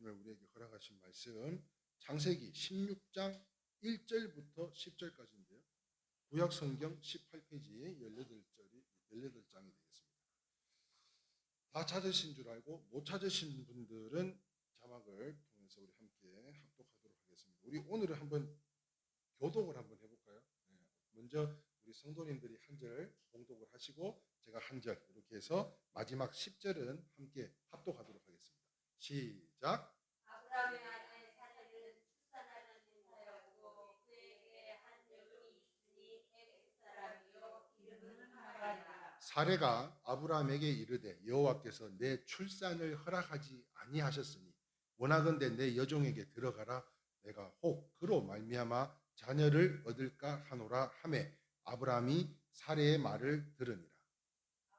오늘 우리에게 허락하신 말씀 창세기 16장 1절부터 10절까지인데요. 구약 성경 18페이지 18장이 되겠습니다. 다 찾으신 줄 알고 못 찾으신 분들은 자막을 통해서 우리 함께 합독하도록 하겠습니다. 우리 오늘은 한번 교독을 한번 해볼까요? 먼저 우리 성도님들이 한 절 봉독을 하시고 제가 한 절 이렇게 해서 마지막 10절은 함께 합독하도록 하겠습니다. 시작. 아브라함의 아내 사라는 출산하는 인사였고 그에게 한 여종이 있으니 헷 사람이요 이름은 하갈이라. 사레가 아브라함에게 이르되 여호와께서 내 출산을 허락하지 아니하셨으니 원하건대 내 여종에게 들어가라. 내가 혹 그로 말미암아 자녀를 얻을까 하노라 하매 아브라함이 사레의 말을 들으니라.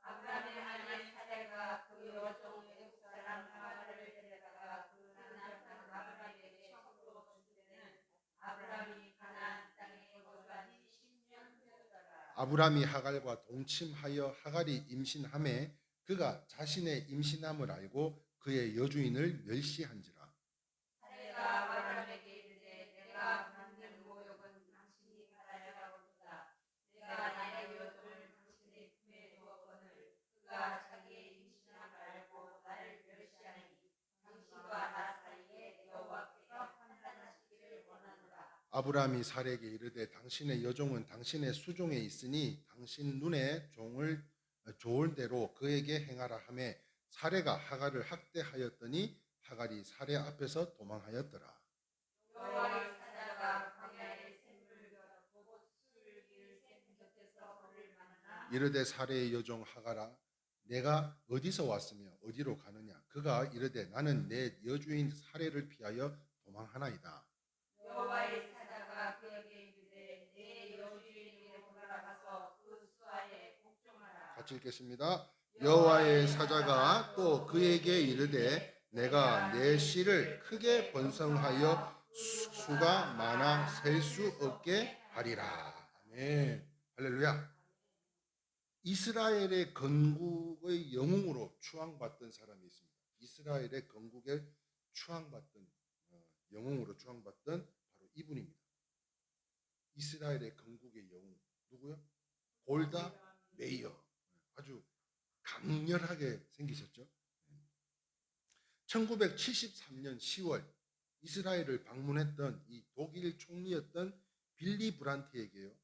아브라함의 아내 사라가 그 여종 외국 사람 하갈을 데려다가 그 가나안 땅 아브라함에게 처음으로 준 때는 아브라함이 가나안 땅에 거주한 지 10년 되었더라. 아브라함이 하갈과 동침하여 하갈이 임신하매 그가 자신의 임신함을 알고 그의 여주인을 멸시한지라. 사라가 아브라함에게 이르되 내가 만든 모욕은 당신이 받아야 하오도다. 내가 나의 여종을 당신의 품에 두었거늘 그가 자기의 임신함을 알고 나를 멸시하니 당신과 나 사이에 여호와께서 판단하시기를 원하노라. 아브라함이 사레에게 이르되 당신의 여종은 당신의 수종에 있으니 당신 눈에 좋을 대로 그에게 행하라 하매 사레가 하갈을 학대하였더니 하갈이 사레 앞에서 도망하였더라. 여호와의 사자가 광야의 샘물 보고 술길 샘 곁에서 그를 만나 이르되 사레의 여종 하갈아 내가 어디서 왔으며 어디로 가느냐. 그가 이르되 나는 내 여주인 사레를 피하여 도망하나이다. 여호와의 사자가 그에게 이르되 내 여주인에게로 돌아가서 그 수하에 복종하라. 같이 읽겠습니다. 여호와의 사자가 또 그에게 이르되 내가 내 씨를 크게 번성하여 수가 많아 셀 수 없게 하리라. 아멘. 할렐루야. 이스라엘의 건국의 영웅으로 추앙받던 사람이 있습니다. 이스라엘의 건국에 추앙받던 영웅으로 추앙받던 바로 이분입니다. 이스라엘의 건국의 영웅 누구요? 골다 메이어. 아주 강렬하게 생기셨죠. 1973년 10월 이스라엘을 방문했던 이 독일 총리였던 빌리 브란트에게요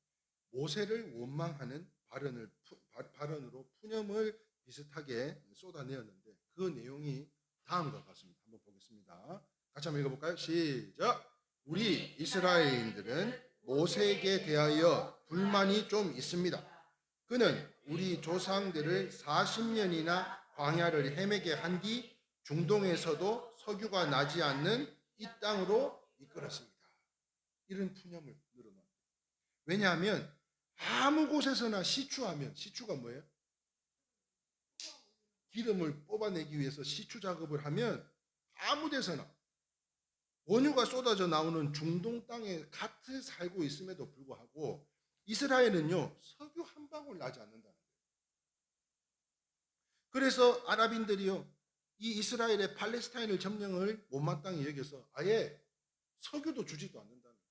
모세를 원망하는 발언으로 푸념을 비슷하게 쏟아내었는데 그 내용이 다음과 같습니다. 한번 보겠습니다. 같이 한번 읽어볼까요? 시작. 우리 이스라엘인들은 모세에게 대하여 불만이 좀 있습니다. 그는 우리 조상들을 40년이나 광야를 헤매게 한 뒤 중동에서도 석유가 나지 않는 이 땅으로 이끌었습니다. 이런 푸념을 늘어놓았어요. 왜냐하면 아무 곳에서나 시추하면 시추가 뭐예요? 기름을 뽑아내기 위해서 시추 작업을 하면 아무 데서나 원유가 쏟아져 나오는 중동 땅에 갓 살고 있음에도 불구하고 이스라엘은요 석유 한 방울 나지 않는다는 거예요. 그래서 아랍인들이요 이 이스라엘의 팔레스타인을 점령을 못마땅히 여겨서 아예 석유도 주지도 않는다는 거예요.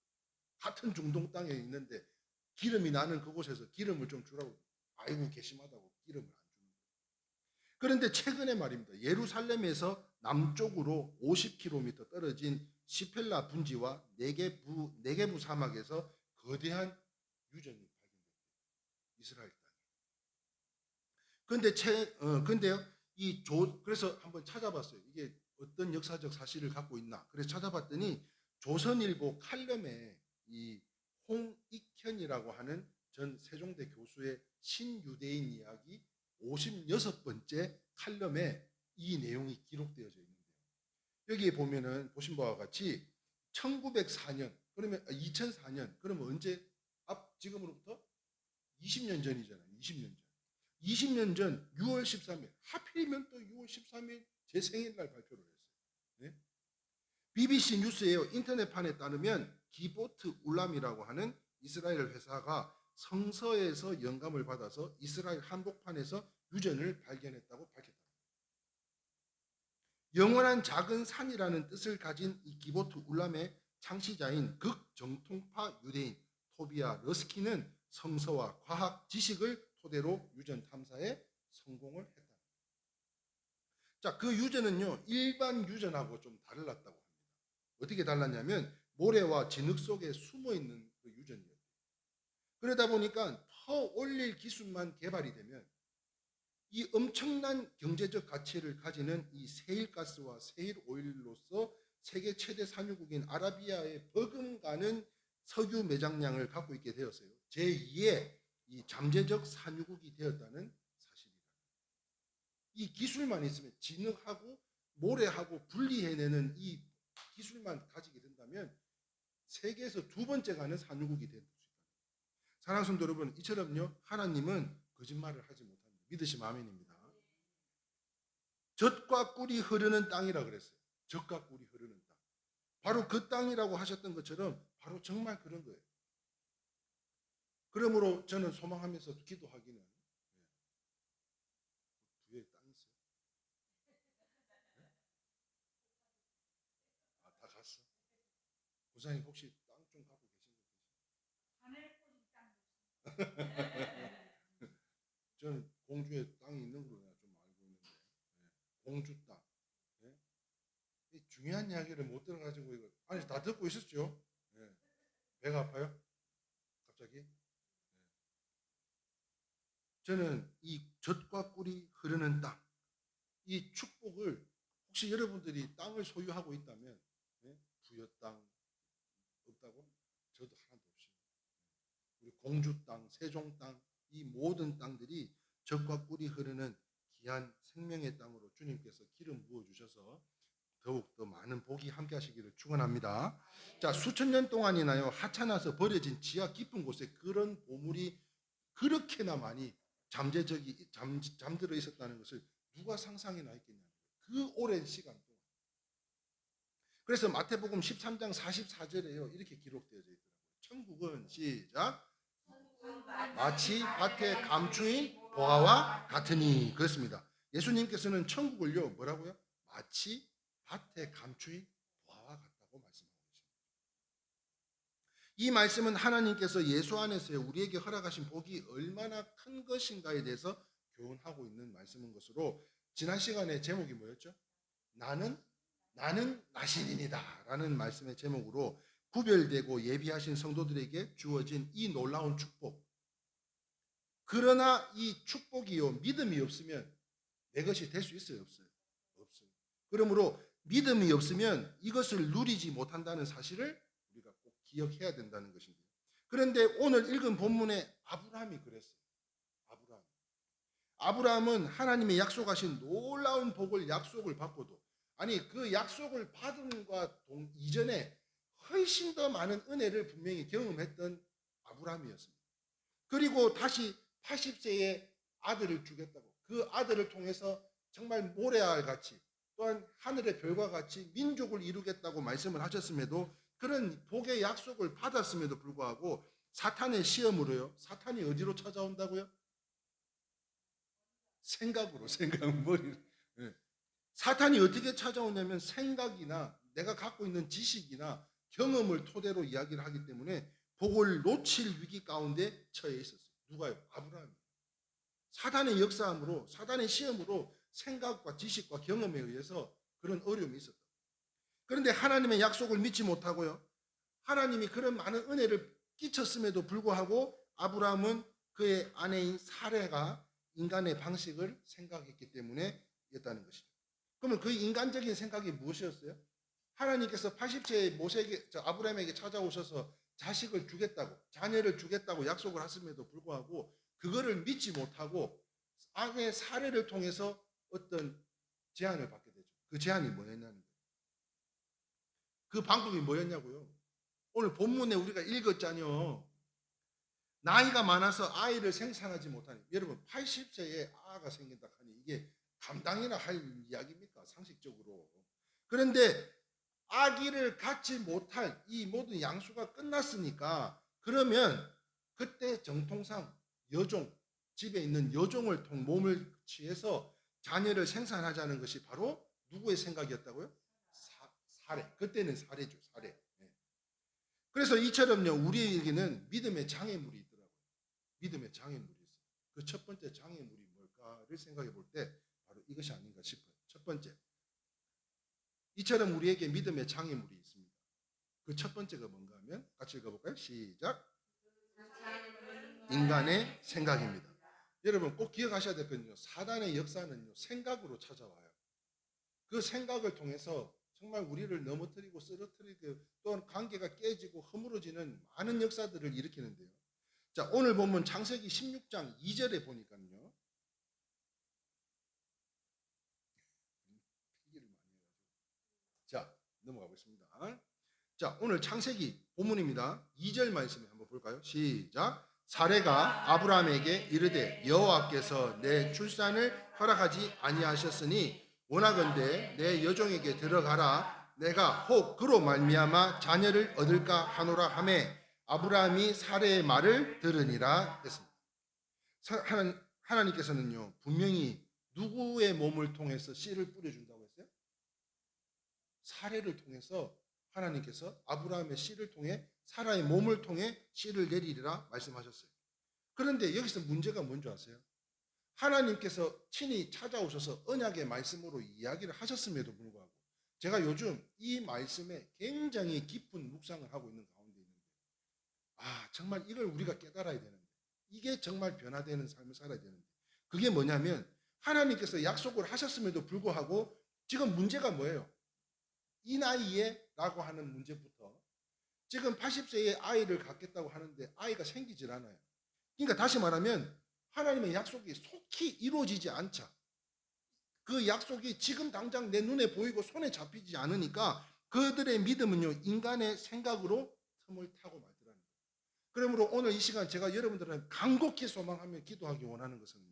같은 중동 땅에 있는데 기름이 나는 그곳에서 기름을 좀 주라고 아이고 괘씸하다고 기름을 안 주는 거예요. 그런데 최근에 말입니다. 예루살렘에서 남쪽으로 50km 떨어진 시펠라 분지와 네게부 사막에서 거대한 유전이 발견됐대요. 이스라엘 땅에. 근데요 그래서 한번 찾아봤어요. 이게 어떤 역사적 사실을 갖고 있나. 그래서 찾아봤더니 조선일보 칼럼에 이 홍익현이라고 하는 전 세종대 교수의 신유대인 이야기 56번째 칼럼에 이 내용이 기록되어져 있는데요. 여기에 보면은 보신 바와 같이 1904년 그러면 2004년 그러면 언제 지금으로부터 20년 전이잖아요. 20년 전. 20년 전 6월 13일 하필이면 또 6월 13일 제 생일날 발표를 했어요. 네? BBC 뉴스에요. 인터넷판에 따르면 기보트 울람이라고 하는 이스라엘 회사가 성서에서 영감을 받아서 이스라엘 한복판에서 유전을 발견했다고 밝혔다. 영원한 작은 산이라는 뜻을 가진 이 기보트 울람의 창시자인 극정통파 유대인 토비아 러스키는 성서와 과학 지식을 토대로 유전 탐사에 성공을 했다. 자, 그 유전은요 일반 유전하고 좀 달랐다고 합니다. 어떻게 달랐냐면 모래와 진흙 속에 숨어 있는 그 유전이에요. 그러다 보니까 더 올릴 기술만 개발이 되면 이 엄청난 경제적 가치를 가지는 이 세일가스와 세일 오일로서 세계 최대 산유국인 아라비아에 버금가는 석유 매장량을 갖고 있게 되었어요. 제2의 이 잠재적 산유국이 되었다는 사실입니다. 이 기술만 있으면 진흙하고 모래하고 분리해내는 이 기술만 가지게 된다면 세계에서 두 번째 가는 산유국이 될 수 있다. 사랑하는 성도 여러분, 이처럼요 하나님은 거짓말을 하지 못합니다. 믿으시면 아멘입니다. 젖과 꿀이 흐르는 땅이라 그랬어요. 젖과 꿀이 흐르는 땅. 바로 그 땅이라고 하셨던 것처럼 바로 정말 그런 거예요. 그러므로 저는 소망하면서 기도하기는 뒤에 땅 있어요. 아, 다 갔어. 고사님 혹시 땅 좀 갖고 계신 분 계세요? 저는 공주에 땅이 있는 걸로 좀 알고 있는데 공주 땅. 이 중요한 이야기를 못 들어가지고 이거 아니 다 듣고 있었죠? 배가 아파요? 갑자기? 저는 이 젖과 꿀이 흐르는 땅, 이 축복을 혹시 여러분들이 땅을 소유하고 있다면 부여 땅 없다고? 저도 하나도 없습니다. 우리 공주 땅, 세종 땅, 이 모든 땅들이 젖과 꿀이 흐르는 귀한 생명의 땅으로 주님께서 기름 부어 주셔서 더욱 더 많은 복이 함께 하시기를 축원합니다. 자, 수천 년 동안이나요 하찮아서 버려진 지하 깊은 곳에 그런 보물이 그렇게나 많이 잠들어 있었다는 것을 누가 상상이나 했겠냐는 그 오랜 시간 동안. 그래서 마태복음 13장 44절에요 이렇게 기록되어 있더라고요. 천국은 시작 마치 밭에 감추인 보화와 같으니 그렇습니다. 예수님께서는 천국을요 뭐라고요? 마치 밭에 감추인 보화와 같다고 말씀하고 계십니다. 이 말씀은 하나님께서 예수 안에서 우리에게 허락하신 복이 얼마나 큰 것인가에 대해서 교훈하고 있는 말씀인 것으로 지난 시간에 제목이 뭐였죠? 나는 나신인이다 라는 말씀의 제목으로 구별되고 예비하신 성도들에게 주어진 이 놀라운 축복. 그러나 이 축복이요 믿음이 없으면 내 것이 될 수 있어요? 없어요? 없어요. 그러므로 믿음이 없으면 이것을 누리지 못한다는 사실을 우리가 꼭 기억해야 된다는 것인데요. 그런데 오늘 읽은 본문에 아브라함이 그랬어요. 아브라함은 하나님의 약속하신 놀라운 복을 약속을 받고도 아니 그 약속을 받음과 이전에 훨씬 더 많은 은혜를 분명히 경험했던 아브라함이었습니다. 그리고 다시 80세에 아들을 주겠다고 그 아들을 통해서 정말 모래알 같이 또한 하늘의 별과 같이 민족을 이루겠다고 말씀을 하셨음에도 그런 복의 약속을 받았음에도 불구하고 사탄의 시험으로요. 사탄이 어디로 찾아온다고요? 생각으로 머리로. 사탄이 어떻게 찾아오냐면 생각이나 내가 갖고 있는 지식이나 경험을 토대로 이야기를 하기 때문에 복을 놓칠 위기 가운데 처해 있었어요. 누가요? 아브라함이. 사단의 역사함으로 사단의 시험으로 생각과 지식과 경험에 의해서 그런 어려움이 있었다. 그런데 하나님의 약속을 믿지 못하고요. 하나님이 그런 많은 은혜를 끼쳤음에도 불구하고 아브라함은 그의 아내인 사레가 인간의 방식을 생각했기 때문에 였다는 것이죠. 그러면 그 인간적인 생각이 무엇이었어요? 하나님께서 80세에 아브라함에게 찾아오셔서 자식을 주겠다고 자녀를 주겠다고 약속을 하심에도 불구하고 그거를 믿지 못하고 아내 사례를 통해서 어떤 제안을 받게 되죠. 그 제안이 뭐였냐는 거예요. 그 방법이 뭐였냐고요. 오늘 본문에 우리가 읽었잖아요. 나이가 많아서 아이를 생산하지 못하니 여러분 80세에 아가 생긴다 하니 이게 감당이나 할 이야기입니까? 상식적으로. 그런데 아기를 갖지 못할 이 모든 양수가 끝났으니까 그러면 그때 정통상 여종 집에 있는 여종을 몸을 취해서 자녀를 생산하자는 것이 바로 누구의 생각이었다고요? 사례. 그때는 사례죠. 사례. 예. 그래서 이처럼요, 우리에게는 믿음의 장애물이 있더라고요. 믿음의 장애물이 있어요. 그 첫 번째 장애물이 뭘까를 생각해 볼 때 바로 이것이 아닌가 싶어요. 첫 번째, 이처럼 우리에게 믿음의 장애물이 있습니다. 그 첫 번째가 뭔가 하면 같이 읽어볼까요? 시작. 인간의 생각입니다. 여러분 꼭 기억하셔야 될 건요, 사단의 역사는요, 생각으로 찾아와요. 그 생각을 통해서 정말 우리를 넘어뜨리고 쓰러뜨리고 또한 관계가 깨지고 허물어지는 많은 역사들을 일으키는데요. 자, 오늘 보면 창세기 16장 2절에 보니까요. 자, 넘어가 보겠습니다. 자, 오늘 창세기 본문입니다. 2절 말씀을 한번 볼까요? 시작. 사레가 아브라함에게 이르되 여호와께서 내 출산을 허락하지 아니하셨으니 원하건대 내 여종에게 들어가라. 내가 혹 그로 말미암아 자녀를 얻을까 하노라 하매 아브라함이 사레의 말을 들으니라 했습니다. 하나님께서는요, 분명히 누구의 몸을 통해서 씨를 뿌려준다고 했어요? 사례를 통해서 하나님께서 아브라함의 씨를 통해 사라의 몸을 통해 씨를 내리리라 말씀하셨어요. 그런데 여기서 문제가 뭔지 아세요? 하나님께서 친히 찾아오셔서 언약의 말씀으로 이야기를 하셨음에도 불구하고 제가 요즘 이 말씀에 굉장히 깊은 묵상을 하고 있는 가운데 있는데, 정말 이걸 우리가 깨달아야 되는데, 이게 정말 변화되는 삶을 살아야 되는데, 그게 뭐냐면 하나님께서 약속을 하셨음에도 불구하고 지금 문제가 뭐예요? 이 나이에 라고 하는 문제부터 지금 80세의 아이를 갖겠다고 하는데 아이가 생기질 않아요. 그러니까 다시 말하면 하나님의 약속이 속히 이루어지지 않자. 그 약속이 지금 당장 내 눈에 보이고 손에 잡히지 않으니까 그들의 믿음은요, 인간의 생각으로 틈을 타고 말더라는 거예요. 그러므로 오늘 이 시간 제가 여러분들은 간곡히 소망하며 기도하기 원하는 것은요,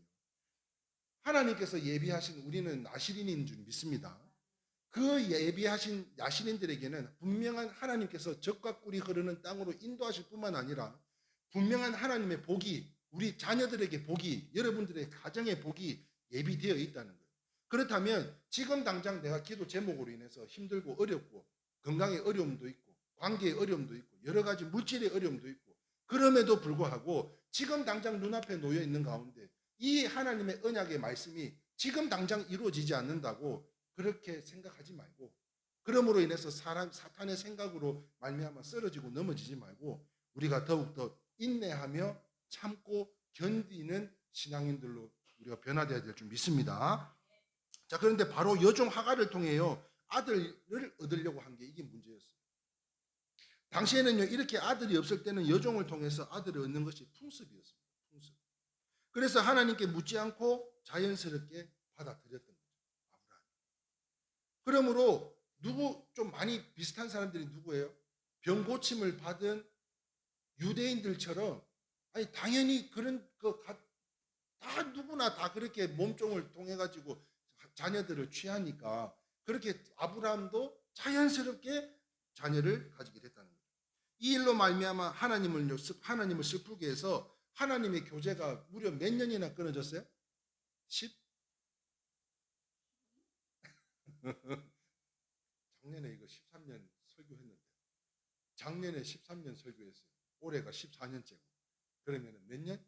하나님께서 예비하신 우리는 나시린인 줄 믿습니다. 그 예비하신 야신인들에게는 분명한 하나님께서 적과 꿀이 흐르는 땅으로 인도하실 뿐만 아니라 분명한 하나님의 복이, 우리 자녀들에게 복이, 여러분들의 가정의 복이 예비되어 있다는 거예요. 그렇다면 지금 당장 내가 기도 제목으로 인해서 힘들고 어렵고 건강의 어려움도 있고 관계의 어려움도 있고 여러 가지 물질의 어려움도 있고 그럼에도 불구하고 지금 당장 눈앞에 놓여 있는 가운데 이 하나님의 언약의 말씀이 지금 당장 이루어지지 않는다고 그렇게 생각하지 말고, 그러므로 인해서 사탄의 생각으로 말미암아 쓰러지고 넘어지지 말고 우리가 더욱더 인내하며 참고 견디는 신앙인들로 우리가 변화되어야 될 줄 믿습니다. 자, 그런데 바로 여종 하갈을 통해요, 아들을 얻으려고 한 게 이게 문제였어요. 당시에는요, 이렇게 아들이 없을 때는 여종을 통해서 아들을 얻는 것이 풍습이었습니다. 풍습. 그래서 하나님께 묻지 않고 자연스럽게 받아들였던 거예요. 그러므로 좀 많이 비슷한 사람들이 누구예요? 병 고침을 받은 유대인들처럼, 당연히 그런 다 누구나 다 그렇게 몸종을 통해 가지고 자녀들을 취하니까 그렇게 아브라함도 자연스럽게 자녀를 가지게 됐다는 거죠. 이 일로 말미암아 하나님을 슬프게 해서 하나님의 교제가 무려 몇 년이나 끊어졌어요? 10 작년에 이거 13년 설교했는데, 작년에 13년 설교했어요. 올해가 14년째고. 그러면 몇 년?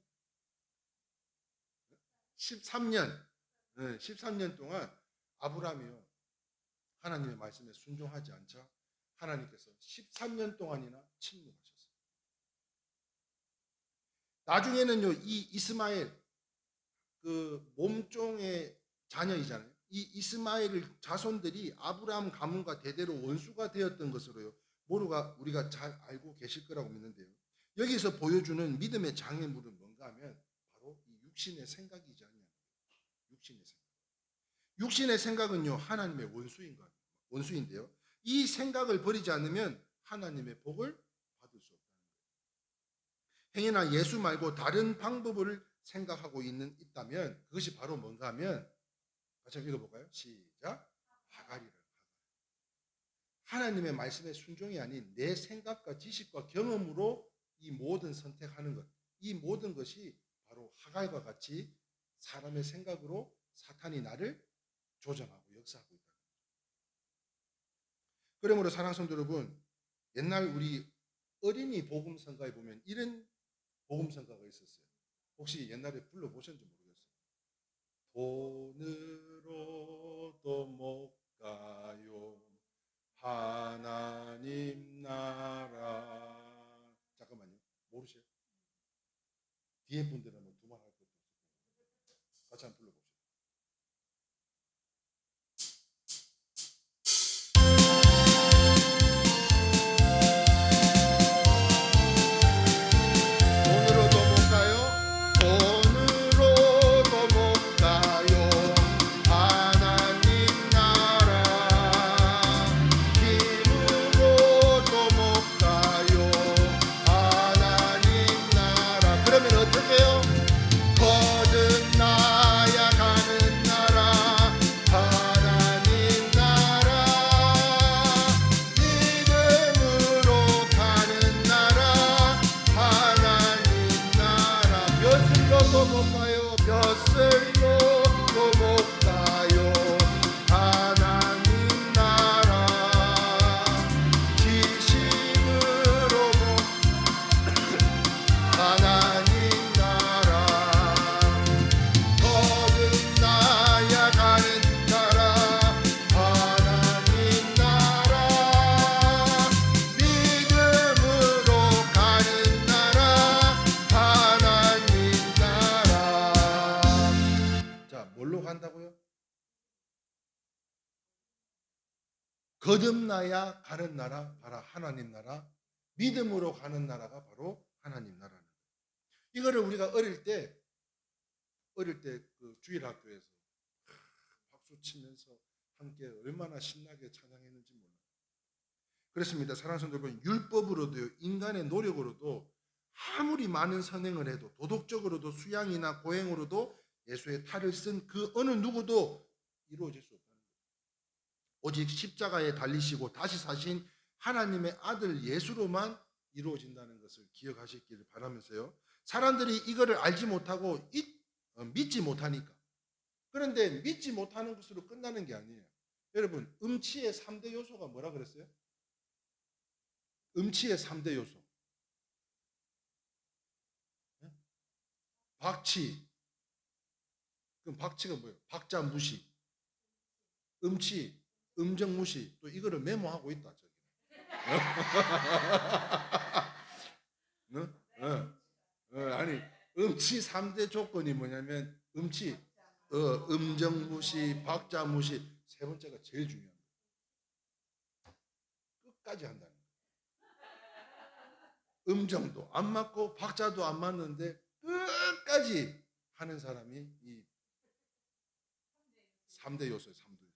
13년. 13년 동안 아브라함이요, 하나님의 말씀에 순종하지 않자 하나님께서 13년 동안이나 침묵하셨어요. 나중에는요, 이 이스마엘, 그 몸종의 자녀이잖아요. 이 이스마엘 자손들이 아브라함 가문과 대대로 원수가 되었던 것으로요, 모두가 우리가 잘 알고 계실 거라고 믿는데요. 여기서 보여주는 믿음의 장애물은 뭔가 하면 바로 이 육신의 생각이지 않냐. 육신의 생각. 육신의 생각은요, 하나님의 원수인데요. 이 생각을 버리지 않으면 하나님의 복을 받을 수 없다는 거예요. 행여나 예수 말고 다른 방법을 생각하고 있다면 그것이 바로 뭔가 하면, 같이 읽어볼까요? 시작. 하갈이라. 하나님의 말씀에 순종이 아닌 내 생각과 지식과 경험으로 이 모든 선택하는 것, 이 모든 것이 바로 하갈과 같이 사람의 생각으로 사탄이 나를 조정하고 역사하고 있다. 그러므로 사랑하는 성도 여러분, 옛날 우리 어린이 복음성가에 보면 이런 복음성가가 있었어요. 혹시 옛날에 불러보셨는지 모르겠어요. 돈으로도 못 가요 하나님 나라. 잠깐만요. 모르세요? 뒤에 분들은 뭐 두말 할 것도 없어요. 같이 한번 불러봅시다. 돈으로도 못 가요. 돈으로도 못 가요. 하나님 나라. 힘으로도 못 가요. 하나님 나라. 그러면 어떻게 해요? 거듭나야 가는 나라. 하나님 나라. 믿음으로 가는 나라. 하나님 나라. 벼슬로도 못 가요. 벼슬로도 못 가요. 하나님 나라. 지식으로 못 하나님 나라. 거듭나야 가는 나라. 하나님 나라. 믿음으로 가는 나라. 하나님 나라. 자, 뭘로 간다고요? 거듭나야 가는 나라, 바로 하나님 나라. 믿음으로 가는 나라가 바로 하나님 나라는 거예요. 이거를 우리가 어릴 때 그 주일학교에서 박수 치면서 함께 얼마나 신나게 찬양했는지 몰라요. 그렇습니다. 사랑하는 성도 여러분, 율법으로도요, 인간의 노력으로도 아무리 많은 선행을 해도, 도덕적으로도, 수양이나 고행으로도 예수의 탈을 쓴 그 어느 누구도 이루어질 수 없다는 거예요. 오직 십자가에 달리시고 다시 사신 하나님의 아들 예수로만 이루어진다는 것을 기억하시기를 바라면서요. 사람들이 이거를 알지 못하고 믿지 못하니까. 그런데 믿지 못하는 것으로 끝나는 게 아니에요. 여러분, 음치의 3대 요소가 뭐라 그랬어요? 음치의 3대 요소. 박치. 그럼 박치가 뭐예요? 박자 무시. 음치, 음정 무시. 또 이거를 메모하고 있다. 저기. 아니, 음치 3대 조건이 뭐냐면 음치, 음정 무시, 박자 무시. 세 번째가 제일 중요합니다. 끝까지 한다는 거예요. 음정도 안 맞고 박자도 안 맞는데 끝까지 하는 사람이 이 3대 요소예요. 3대 요소.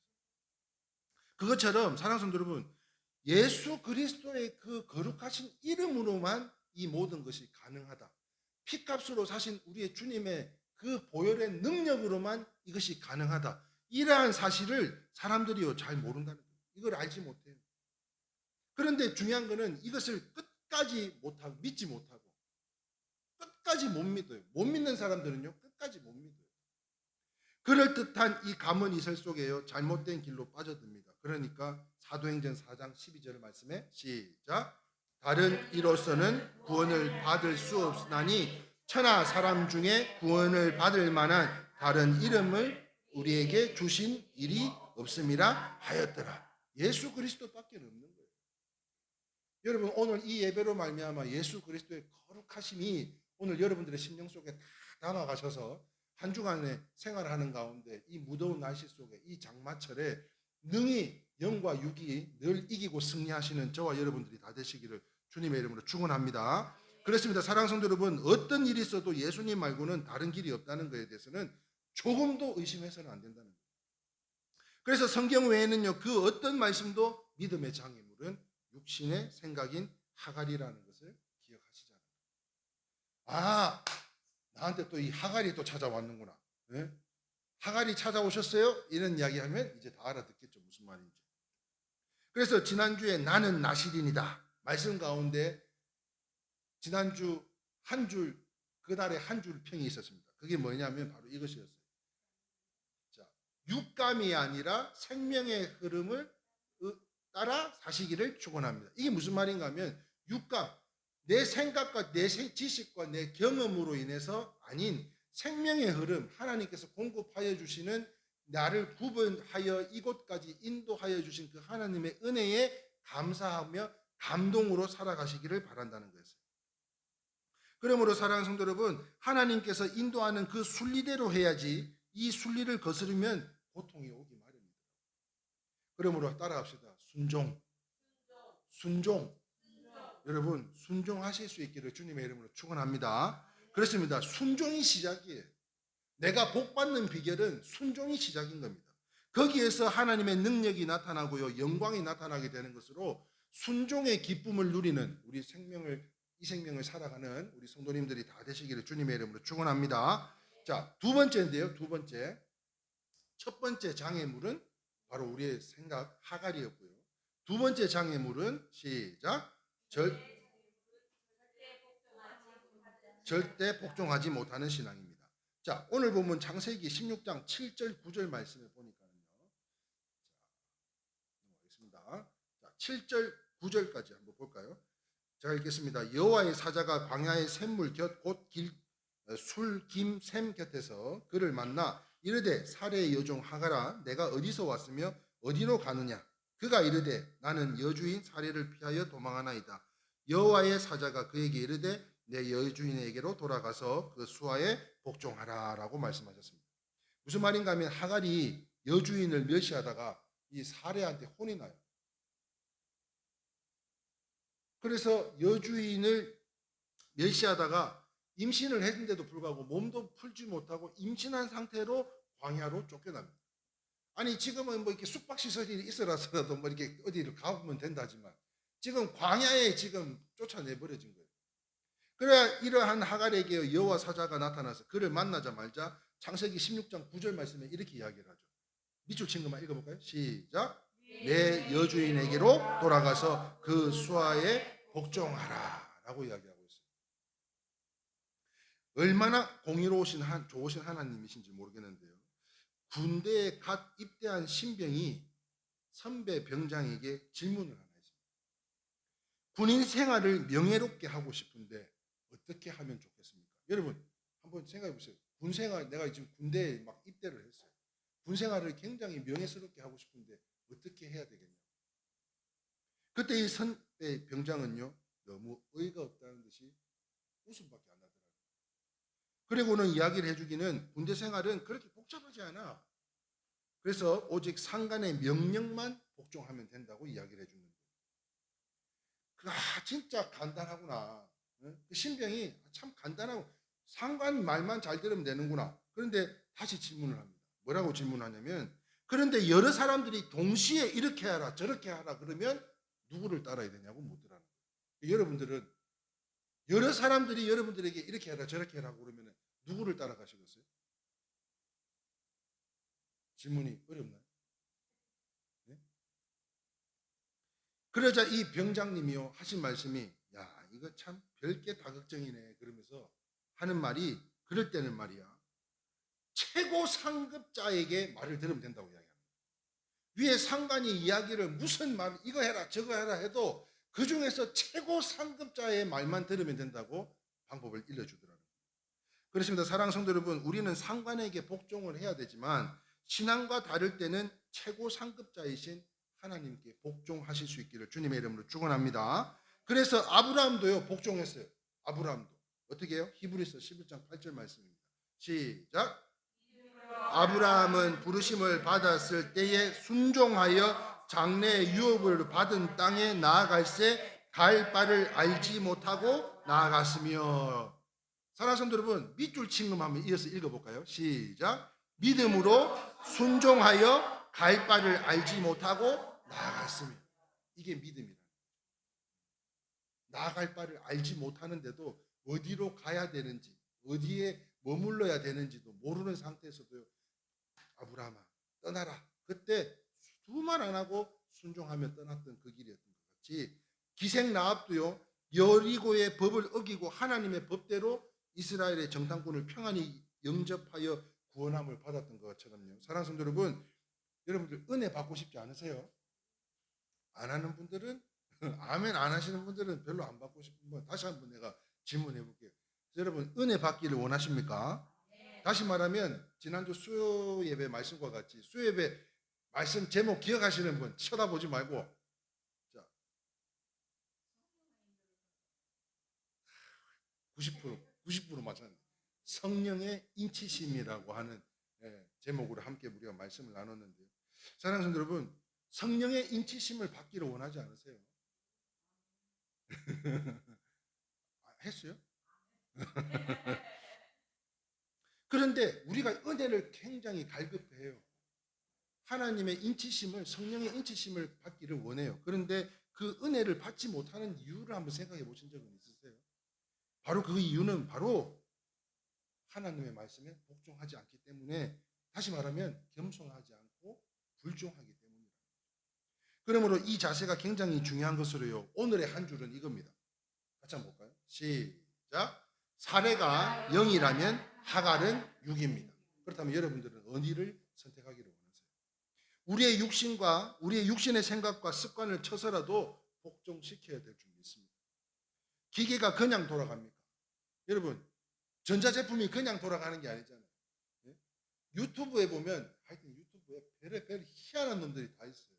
그것처럼 사랑하는 성도 여러분, 예수 그리스도의 그 거룩하신 이름으로만 이 모든 것이 가능하다. 피값으로 사신 우리의 주님의 그 보혈의 능력으로만 이것이 가능하다. 이러한 사실을 사람들이요 잘 모른다는 거예요. 이걸 알지 못해요. 그런데 중요한 거는 이것을 끝까지 못하고 믿지 못하고 끝까지 못 믿어요. 못 믿는 사람들은요 끝까지 못 믿어요. 그럴듯한 이 가문이설 속에요 잘못된 길로 빠져듭니다. 그러니까 사도행전 4장 12절 말씀에 시작. 다른 이로서는 구원을 받을 수 없으나니 천하 사람 중에 구원을 받을 만한 다른 이름을 우리에게 주신 일이 없음이라 하였더라. 예수 그리스도밖에 없는 거예요. 여러분, 오늘 이 예배로 말미암아 예수 그리스도의 거룩하심이 오늘 여러분들의 심령 속에 다 담아가셔서 한 주간의 생활하는 가운데 이 무더운 날씨 속에 이 장마철에 능히 영과 육이 늘 이기고 승리하시는 저와 여러분들이 다 되시기를 주님의 이름으로 축원합니다. 그렇습니다. 사랑하는 성도 여러분, 어떤 일이 있어도 예수님 말고는 다른 길이 없다는 것에 대해서는 조금도 의심해서는 안 된다는 거예요. 그래서 성경 외에는요 그 어떤 말씀도 믿음의 장애물은 육신의 생각인 하갈이라는 것을 기억하시잖아요. 아, 나한테 또 이 하갈이 또 찾아왔는구나. 네? 하갈이 찾아오셨어요? 이런 이야기하면 이제 다 알아듣겠죠 무슨 말인지. 그래서 지난주에 나는 나실인이다 말씀 가운데 지난주 한 줄, 그날에 한 줄 평이 있었습니다. 그게 뭐냐면 바로 이것이었어요. 자, 육감이 아니라 생명의 흐름을 따라 사시기를 축원합니다. 이게 무슨 말인가 하면 육각, 내 생각과 내 지식과 내 경험으로 인해서 아닌 생명의 흐름, 하나님께서 공급하여 주시는 나를 구분하여 이곳까지 인도하여 주신 그 하나님의 은혜에 감사하며 감동으로 살아가시기를 바란다는 거였어요. 그러므로 사랑하는 성도 여러분, 하나님께서 인도하는 그 순리대로 해야지 이 순리를 거스르면 고통이 오기 마련입니다. 그러므로 따라합시다. 순종. 여러분, 순종하실 수 있기를 주님의 이름으로 축원합니다. 그렇습니다. 순종이 시작이에요. 내가 복받는 비결은 순종이 시작인 겁니다. 거기에서 하나님의 능력이 나타나고요, 영광이 나타나게 되는 것으로 순종의 기쁨을 누리는 우리 이 생명을 살아가는 우리 성도님들이 다 되시기를 주님의 이름으로 축원합니다. 자, 두 번째인데요. 첫 번째 장애물은 바로 우리의 생각 하갈이었고요. 두 번째 장애물은 시작. 절대 복종하지 못하는 신앙입니다. 자, 오늘 보면 창세기 16장 7절 9절 말씀을 보니까요. 넘어가겠습니다. 자, 7절 9절까지 한번 볼까요? 제가 읽겠습니다. 여호와의 사자가 광야의 샘물 곁 곧 술김 샘 곁에서 그를 만나 이르되 사레의 여종 하갈아 내가 어디서 왔으며 어디로 가느냐. 그가 이르되 나는 여주인 사레를 피하여 도망하나이다. 여호와의 사자가 그에게 이르되 내 여주인에게로 돌아가서 그 수하에 복종하라 라고 말씀하셨습니다. 무슨 말인가 하면 하갈이 여주인을 멸시하다가 이 사레한테 혼이 나요. 그래서 여주인을 멸시하다가 임신을 했는데도 불구하고 몸도 풀지 못하고 임신한 상태로 광야로 쫓겨납니다. 아니 지금은 뭐 이렇게 숙박시설이 있어라서라도 뭐 이렇게 어디를 가보면 된다지만 지금 광야에 지금 쫓아내 버려진 거예요. 그래 이러한 하갈에게 여호와 사자가 나타나서 그를 만나자마자 창세기 16장 9절 말씀에 이렇게 이야기를 하죠. 밑줄 친 것만 읽어볼까요? 시작. 내 여주인에게로 돌아가서 그 수하에 복종하라 라고 이야기하고 있어요. 얼마나 공의로우신 좋으신 하나님이신지 모르겠는데요. 군대에 갓 입대한 신병이 선배 병장에게 질문을 하나 했습니다. 군인 생활을 명예롭게 하고 싶은데 어떻게 하면 좋겠습니까? 여러분 한번 생각해 보세요. 군 생활, 내가 지금 군대에 막 입대를 했어요. 군 생활을 굉장히 명예스럽게 하고 싶은데 어떻게 해야 되겠냐? 그때 이 선배 병장은요 너무 어이가 없다는 듯이 웃음밖에 안 나더라고요. 그리고는 이야기를 해주기는 군대 생활은 그렇게 복잡하지 않아. 그래서 오직 상관의 명령만 복종하면 된다고 이야기를 해주는 거예요. 진짜 간단하구나. 그 신병이 참 간단하고 상관 말만 잘 들으면 되는구나. 그런데 다시 질문을 합니다. 뭐라고 질문하냐면 그런데 여러 사람들이 동시에 이렇게 하라 저렇게 하라 그러면 누구를 따라야 되냐고 묻더라는 거예요. 여러분들은 여러 사람들이 여러분들에게 이렇게 해라 저렇게 하라고 그러면 누구를 따라가시겠어요? 질문이 어렵나요? 네? 그러자 이 병장님이요 하신 말씀이 야 이거 참 별게 다걱정이네 그러면서 하는 말이 그럴 때는 말이야 최고 상급자에게 말을 들으면 된다고 이야기합니다. 위에 상관이 이야기를 무슨 말 이거 해라 저거 해라 해도 그 중에서 최고 상급자의 말만 들으면 된다고 방법을 일러주더라고요. 그렇습니다. 사랑하는 성도 여러분, 우리는 상관에게 복종을 해야 되지만 신앙과 다를 때는 최고 상급자이신 하나님께 복종하실 수 있기를 주님의 이름으로 축원합니다. 그래서 아브라함도요 복종했어요. 아브라함도 어떻게 해요? 히브리서 11장 8절 말씀입니다. 시작. 아브라함은 부르심을 받았을 때에 순종하여 장래의 유업을 받은 땅에 나아갈새 갈 바를 알지 못하고 나아갔으며. 사랑하는 성도 여러분, 밑줄 친 것만 한번 이어서 읽어볼까요? 시작. 믿음으로 순종하여 갈 바를 알지 못하고 나아갔으며. 이게 믿음이라. 나아갈 바를 알지 못하는데도 어디로 가야 되는지 어디에 머물러야 되는지도 모르는 상태에서도요 아브라함아 떠나라. 그때 두말 안 하고 순종하며 떠났던 그 길이었던 것 같이 기생 라합도요 여리고의 법을 어기고 하나님의 법대로 이스라엘의 정탐꾼을 평안히 영접하여 구원함을 받았던 것처럼요. 사랑하는 성도 여러분, 여러분들 은혜 받고 싶지 않으세요? 안 하는 분들은 아멘 안 하시는 분들은 별로 안 받고 싶은 분 다시 한번 내가 질문해 볼게요. 여러분 은혜 받기를 원하십니까? 다시 말하면 지난주 수요 예배 말씀과 같이 수요 예배 말씀 제목 기억하시는 분 쳐다보지 말고 자 90% 맞췄네. 성령의 인치심이라고 하는 제목으로 함께 우리가 말씀을 나눴는데요. 사랑하는 성도 여러분, 성령의 인치심을 받기를 원하지 않으세요? 했어요? 그런데 우리가 은혜를 굉장히 갈급해요. 하나님의 인치심을 성령의 인치심을 받기를 원해요. 그런데 그 은혜를 받지 못하는 이유를 한번 생각해 보신 적은 있으세요? 바로 그 이유는 바로 하나님의 말씀에 복종하지 않기 때문에 다시 말하면 겸손하지 않고 불종하기 때문이다. 그러므로 이 자세가 굉장히 중요한 것으로요. 오늘의 한 줄은 이겁니다. 같이 한번 볼까요? 시작. 사레가 0이라면 하갈은 6입니다. 그렇다면 여러분들은 어디를 선택하기를 원하세요? 우리의 육신과 우리의 육신의 생각과 습관을 쳐서라도 복종시켜야 될 줄 믿습니다. 기계가 그냥 돌아갑니까? 여러분 전자제품이 그냥 돌아가는 게 아니잖아요. 예? 유튜브에 보면 하여튼 유튜브에 별의별 희한한 놈들이 다 있어요.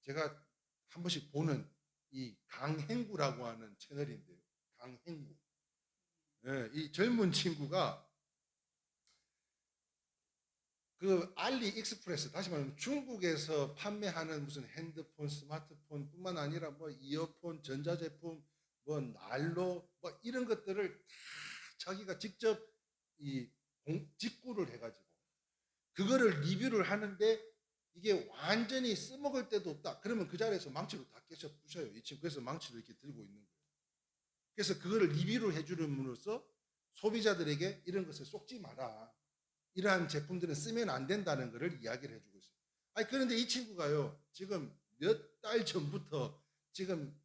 제가 한 번씩 보는 이 강행구라고 하는 채널인데요. 강행구. 예, 이 젊은 친구가 그 알리익스프레스 다시 말하면 중국에서 판매하는 무슨 핸드폰, 스마트폰 뿐만 아니라 뭐 이어폰, 전자제품, 뭐 난로 뭐 이런 것들을 다 자기가 직접 이 직구를 해가지고 그거를 리뷰를 하는데 이게 완전히 써먹을 데도 없다. 그러면 그 자리에서 망치로 다 깨서 부셔요. 이 친구 그래서 망치를 이렇게 들고 있는 거예요. 그래서 그거를 리뷰를 해주는으로써 소비자들에게 이런 것을 쏟지 마라. 이러한 제품들은 쓰면 안 된다는 것을 이야기를 해주고 있어요. 아니 그런데 이 친구가요 지금 몇 달 전부터 지금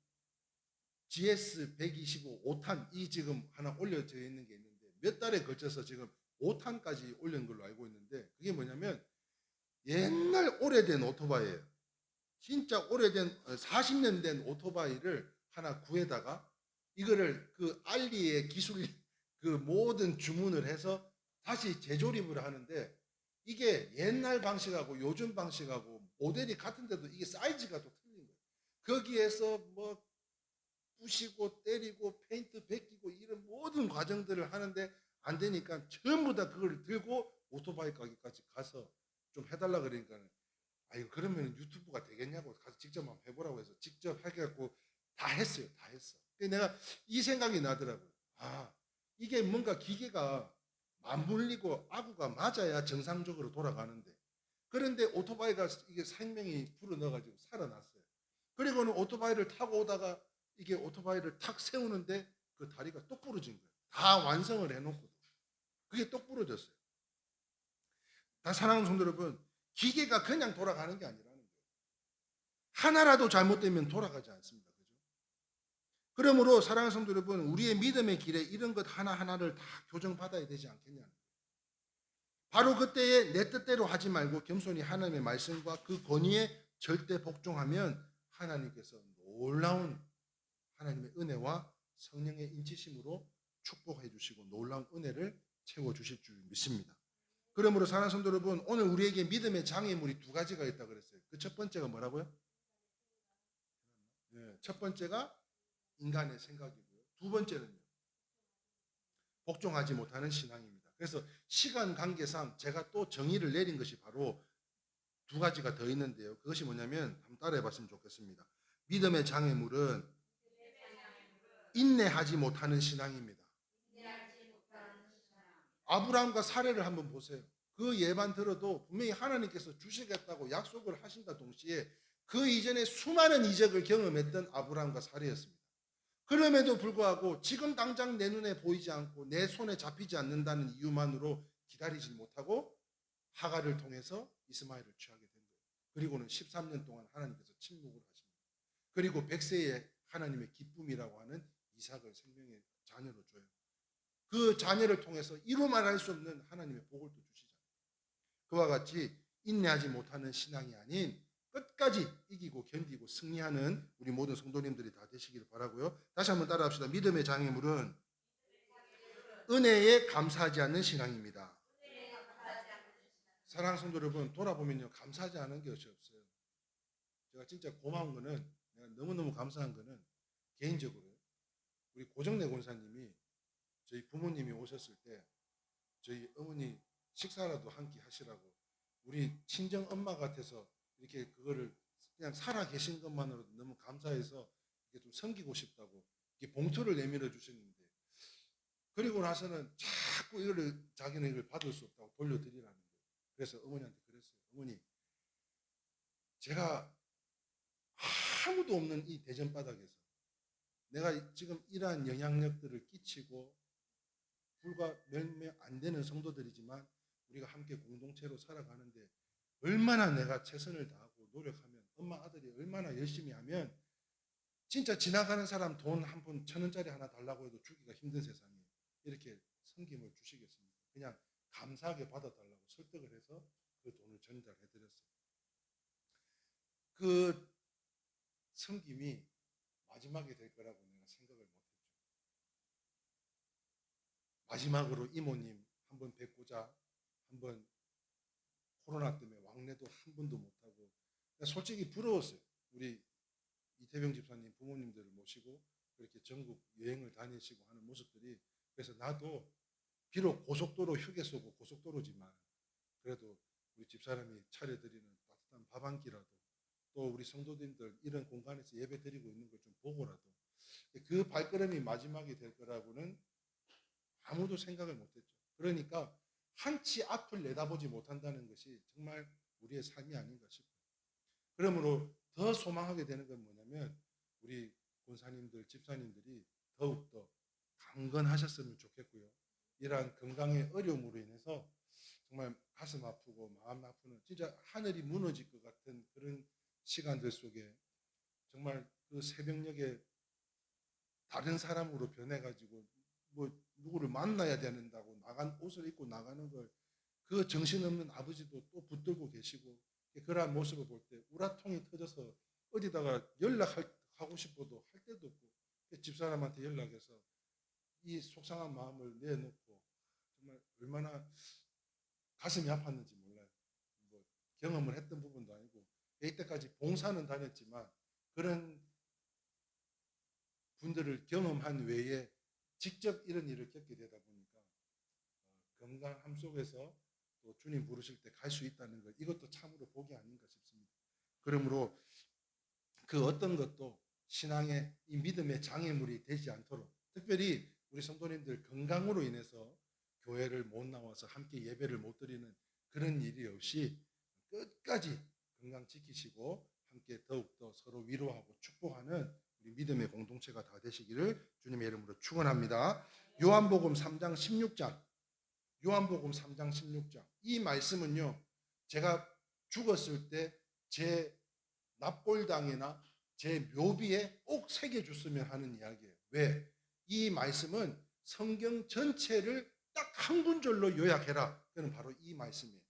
GS 125 5탄 이 지금 하나 올려져 있는 게 있는데 몇 달에 걸쳐서 지금 5탄까지 올린 걸로 알고 있는데 그게 뭐냐면 옛날 오래된 오토바이예요. 진짜 오래된 40년 된 오토바이를 하나 구해다가 이거를 그 알리의 기술 그 모든 주문을 해서 다시 재조립을 하는데 이게 옛날 방식하고 요즘 방식하고 모델이 같은데도 이게 사이즈가 또 틀린 거예요. 거기에서 뭐 부시고 때리고 페인트 벗기고 이런 모든 과정들을 하는데 안 되니까 전부 다 그걸 들고 오토바이 가게까지 가서 좀 해달라 그러니까 아이고 그러면 유튜브가 되겠냐고 가서 직접 한번 해보라고 해서 직접 해갖고 다 했어요. 다 했어. 그래서 내가 이 생각이 나더라고요. 아 이게 뭔가 기계가 맞물리고 아구가 맞아야 정상적으로 돌아가는데 그런데 오토바이가 이게 생명이 불어넣어가지고 살아났어요. 그리고는 오토바이를 타고 오다가 이게 오토바이를 탁 세우는데 그 다리가 똑 부러진 거예요. 다 완성을 해놓고 그게 똑 부러졌어요. 다 사랑하는 성도 여러분, 기계가 그냥 돌아가는 게 아니라는 거예요. 하나라도 잘못되면 돌아가지 않습니다. 그죠? 그러므로 사랑하는 성도 여러분, 우리의 믿음의 길에 이런 것 하나하나를 다 교정받아야 되지 않겠냐는 거예요. 바로 그때에 내 뜻대로 하지 말고 겸손히 하나님의 말씀과 그 권위에 절대 복종하면 하나님께서 놀라운 하나님의 은혜와 성령의 인치심으로 축복해 주시고 놀라운 은혜를 채워 주실 줄 믿습니다. 그러므로 사랑하는 성도 여러분, 오늘 우리에게 믿음의 장애물이 두 가지가 있다 그랬어요. 그 첫 번째가 뭐라고요? 네, 첫 번째가 인간의 생각이고요. 두 번째는요. 복종하지 못하는 신앙입니다. 그래서 시간 관계상 제가 또 정의를 내린 것이 바로 두 가지가 더 있는데요. 그것이 뭐냐면 한번 따라해 봤으면 좋겠습니다. 믿음의 장애물은 인내하지 못하는 신앙입니다. 아브라함과 사례를 한번 보세요. 그 예만 들어도 분명히 하나님께서 주시겠다고 약속을 하신다 동시에 그 이전에 수많은 이적을 경험했던 아브라함과 사례였습니다. 그럼에도 불구하고 지금 당장 내 눈에 보이지 않고 내 손에 잡히지 않는다는 이유만으로 기다리지 못하고 하갈을 통해서 이스마엘을 취하게 된 거예요. 그리고는 13년 동안 하나님께서 침묵을 하십니다. 그리고 100세에 하나님의 기쁨이라고 하는 이삭을 생명의 자녀로 줘요. 그 자녀를 통해서 이루 말할 수 없는 하나님의 복을 또 주시잖아요. 그와 같이 인내하지 못하는 신앙이 아닌 끝까지 이기고 견디고 승리하는 우리 모든 성도님들이 다 되시기를 바라고요. 다시 한번 따라합시다. 믿음의 장애물은 은혜에 감사하지 않는 신앙입니다. 사랑하는 성도 여러분, 돌아보면요, 감사하지 않은 것이 없어요. 제가 진짜 고마운 거는, 내가 너무너무 감사한 거는, 개인적으로 우리 고정래 권사님이 저희 부모님이 오셨을 때 저희 어머니 식사라도 한 끼 하시라고, 우리 친정 엄마 같아서 이렇게 그거를 그냥 살아 계신 것만으로도 너무 감사해서 이렇게 좀 섬기고 싶다고 이렇게 봉투를 내밀어 주셨는데, 그리고 나서는 자꾸 이거를 자기는 이걸 받을 수 없다고 돌려드리라는 거예요. 그래서 어머니한테 그랬어요. 어머니, 제가 아무도 없는 이 대전 바닥에서 내가 지금 이러한 영향력들을 끼치고, 불과 몇 명 안 되는 성도들이지만 우리가 함께 공동체로 살아가는데 얼마나 내가 최선을 다하고 노력하면, 엄마 아들이 얼마나 열심히 하면 진짜 지나가는 사람 돈 한 푼 1,000원짜리 하나 달라고 해도 주기가 힘든 세상에 이렇게 섬김을 주시겠습니까? 그냥 감사하게 받아달라고 설득을 해서 그 돈을 전달해드렸어요. 그 섬김이 마지막에 될 거라고 내가 생각을 못했죠. 마지막으로 이모님 한번 뵙고자, 한번 코로나 때문에 왕래도 한 번도 못하고, 솔직히 부러웠어요. 우리 이태병 집사님 부모님들을 모시고 그렇게 전국 여행을 다니시고 하는 모습들이. 그래서 나도 비록 고속도로 휴게소고 고속도로지만 그래도 우리 집사람이 차려드리는 따뜻한 밥 한 끼라도, 또 우리 성도님들 이런 공간에서 예배 드리고 있는 걸 좀 보고라도, 그 발걸음이 마지막이 될 거라고는 아무도 생각을 못했죠. 그러니까 한치 앞을 내다보지 못한다는 것이 정말 우리의 삶이 아닌가 싶어요. 그러므로 더 소망하게 되는 건 뭐냐면, 우리 권사님들, 집사님들이 더욱더 강건하셨으면 좋겠고요. 이러한 건강의 어려움으로 인해서 정말 가슴 아프고 마음 아프는, 진짜 하늘이 무너질 것 같은 그런 시간들 속에 정말 그 새벽녘에 다른 사람으로 변해가지고 뭐 누구를 만나야 된다고 나간 옷을 입고 나가는 걸, 그 정신없는 아버지도 또 붙들고 계시고, 그러한 모습을 볼 때 우라통이 터져서 어디다가 연락하고 싶어도 할 데도 없고, 집사람한테 연락해서 이 속상한 마음을 내놓고 정말 얼마나 가슴이 아팠는지 몰라요. 뭐 경험을 했던 부분도 아니고, 이때까지 봉사는 다녔지만 그런 분들을 경험한 외에 직접 이런 일을 겪게 되다 보니까 건강함 속에서 또 주님 부르실 때 갈 수 있다는 것, 이것도 참으로 복이 아닌가 싶습니다. 그러므로 그 어떤 것도 신앙의 이 믿음의 장애물이 되지 않도록, 특별히 우리 성도님들 건강으로 인해서 교회를 못 나와서 함께 예배를 못 드리는 그런 일이 없이 끝까지 건강 지키시고 함께 더욱더 서로 위로하고 축복하는 우리 믿음의 공동체가 다 되시기를 주님의 이름으로 축원합니다. 요한복음 3장 16장, 요한복음 3장 16장, 이 말씀은요, 제가 죽었을 때 제 납골당이나 제 묘비에 꼭 새겨줬으면 하는 이야기예요. 왜? 이 말씀은 성경 전체를 딱 한 군절로 요약해라. 그는 바로 이 말씀이에요.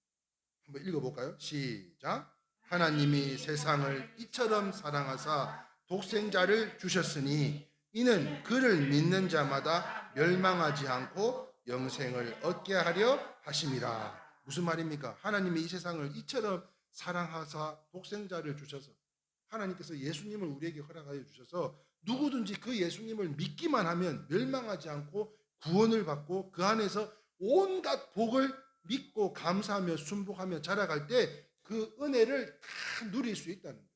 한번 읽어볼까요? 시작. 하나님이 세상을 이처럼 사랑하사 독생자를 주셨으니 이는 그를 믿는 자마다 멸망하지 않고 영생을 얻게 하려 하심이라. 무슨 말입니까? 하나님이 이 세상을 이처럼 사랑하사 독생자를 주셔서, 하나님께서 예수님을 우리에게 허락하여 주셔서 누구든지 그 예수님을 믿기만 하면 멸망하지 않고 구원을 받고 그 안에서 온갖 복을 믿고 감사하며 순복하며 자라갈 때 그 은혜를 다 누릴 수 있다는 거예요.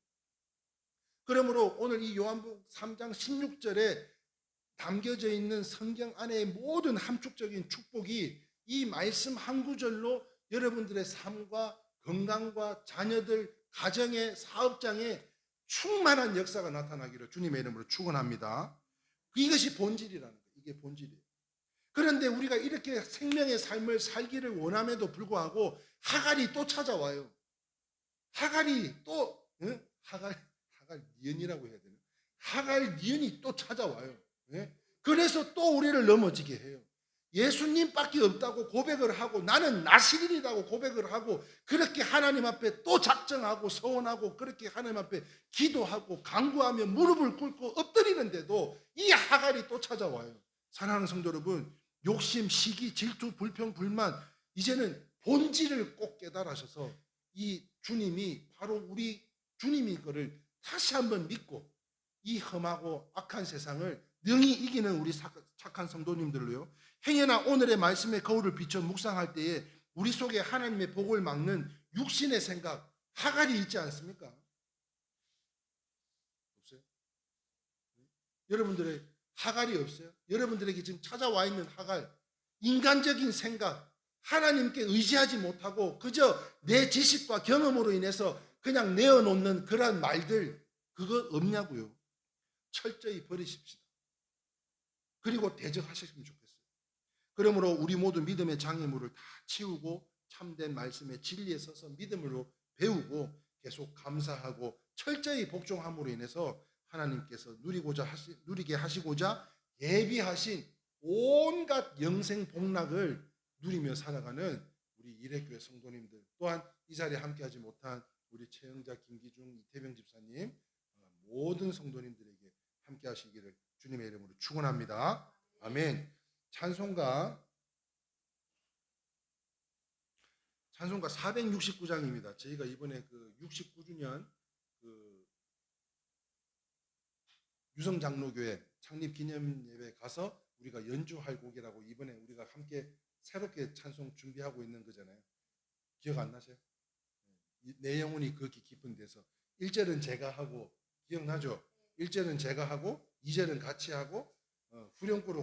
그러므로 오늘 이 요한복음 3장 16절에 담겨져 있는 성경 안의 모든 함축적인 축복이 이 말씀 한 구절로 여러분들의 삶과 건강과 자녀들, 가정의, 사업장에 충만한 역사가 나타나기를 주님의 이름으로 축원합니다. 이것이 본질이라는 거예요. 이게 본질이에요. 그런데 우리가 이렇게 생명의 삶을 살기를 원함에도 불구하고 하갈이 또 찾아와요. 하갈이 또 하갈 니은이라고 해야 되나? 하갈 니은이 또 찾아와요. 그래서 또 우리를 넘어지게 해요. 예수님밖에 없다고 고백을 하고 나는 나시린이라고 고백을 하고 그렇게 하나님 앞에 또 작정하고 서원하고 그렇게 하나님 앞에 기도하고 간구하며 무릎을 꿇고 엎드리는데도 이 하갈이 또 찾아와요. 사랑하는 성도 여러분, 욕심, 시기, 질투, 불평, 불만, 이제는 본질을 꼭 깨달으셔서 이 주님이 바로 우리 주님이 그를 다시 한번 믿고 이 험하고 악한 세상을 능히 이기는 우리 착한 성도님들로요, 행여나 오늘의 말씀의 거울을 비춰 묵상할 때에 우리 속에 하나님의 복을 막는 육신의 생각, 하갈이 있지 않습니까? 없어요? 여러분들의 하갈이 없어요? 여러분들에게 지금 찾아와 있는 하갈, 인간적인 생각, 하나님께 의지하지 못하고 그저 내 지식과 경험으로 인해서 그냥 내어놓는 그러한 말들, 그거 없냐고요? 철저히 버리십시다. 그리고 대적하셨으면 좋겠어요. 그러므로 우리 모두 믿음의 장애물을 다 치우고 참된 말씀의 진리에 서서 믿음으로 배우고 계속 감사하고 철저히 복종함으로 인해서 하나님께서 누리게 하시고자 예비하신 온갖 영생 복락을 누리며 살아가는 우리 일회교회 성도님들, 또한 이 자리에 함께하지 못한 우리 최영자, 김기중, 이태병 집사님, 모든 성도님들에게 함께하시기를 주님의 이름으로 축원합니다. 아멘. 찬송가 469장입니다. 저희가 이번에 그 69주년 그 유성장로교회 창립 기념 예배 가서 우리가 연주할 곡이라고 이번에 우리가 함께 새롭게 찬송 준비하고 있는 거잖아요. 기억 안 나세요? 내 영혼이 그렇게 깊은 데서 1절은 제가 하고, 기억나죠? 1절은 제가 하고 2절은 같이 하고 후렴구로